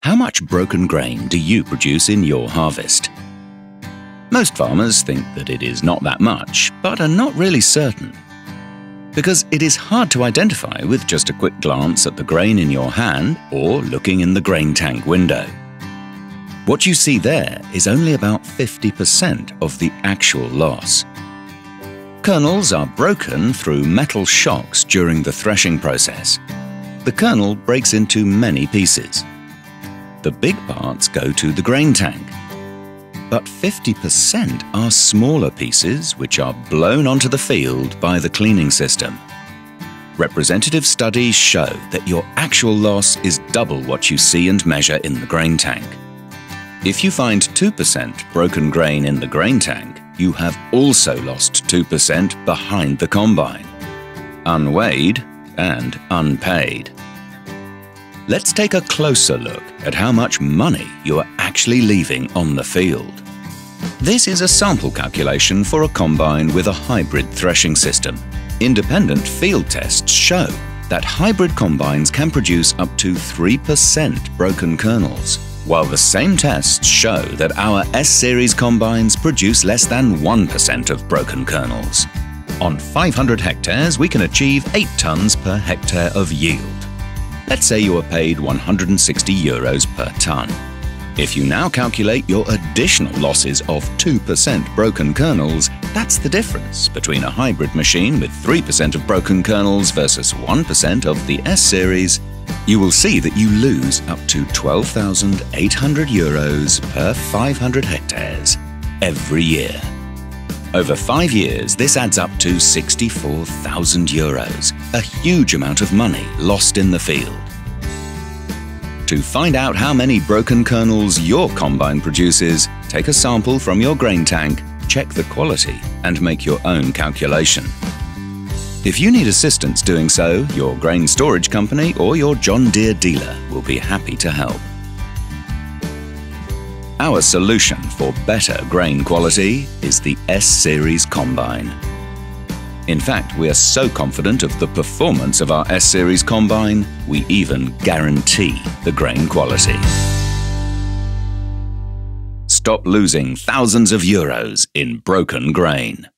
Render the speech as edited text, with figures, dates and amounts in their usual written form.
How much broken grain do you produce in your harvest? Most farmers think that it is not that much, but are not really certain. Because it is hard to identify with just a quick glance at the grain in your hand or looking in the grain tank window. What you see there is only about 50% of the actual loss. Kernels are broken through metal shocks during the threshing process. The kernel breaks into many pieces. The big parts go to the grain tank. But 50% are smaller pieces which are blown onto the field by the cleaning system. Representative studies show that your actual loss is double what you see and measure in the grain tank. If you find 2% broken grain in the grain tank, you have also lost 2% behind the combine, unweighed and unpaid. Let's take a closer look at how much money you are actually leaving on the field. This is a sample calculation for a combine with a hybrid threshing system. Independent field tests show that hybrid combines can produce up to 3% broken kernels, while the same tests show that our S-Series combines produce less than 1% of broken kernels. On 500 hectares, we can achieve 8 tons per hectare of yield. Let's say you are paid 160 euros per ton. If you now calculate your additional losses of 2% broken kernels, that's the difference between a hybrid machine with 3% of broken kernels versus 1% of the S-Series. You will see that you lose up to 12,800 euros per 500 hectares every year. Over 5 years, this adds up to 64,000 euros, a huge amount of money lost in the field. To find out how many broken kernels your combine produces, take a sample from your grain tank, check the quality, and make your own calculation. If you need assistance doing so, your grain storage company or your John Deere dealer will be happy to help. Our solution for better grain quality is the S-Series combine. In fact, we are so confident of the performance of our S-Series combine, we even guarantee the grain quality. Stop losing thousands of euros in broken grain.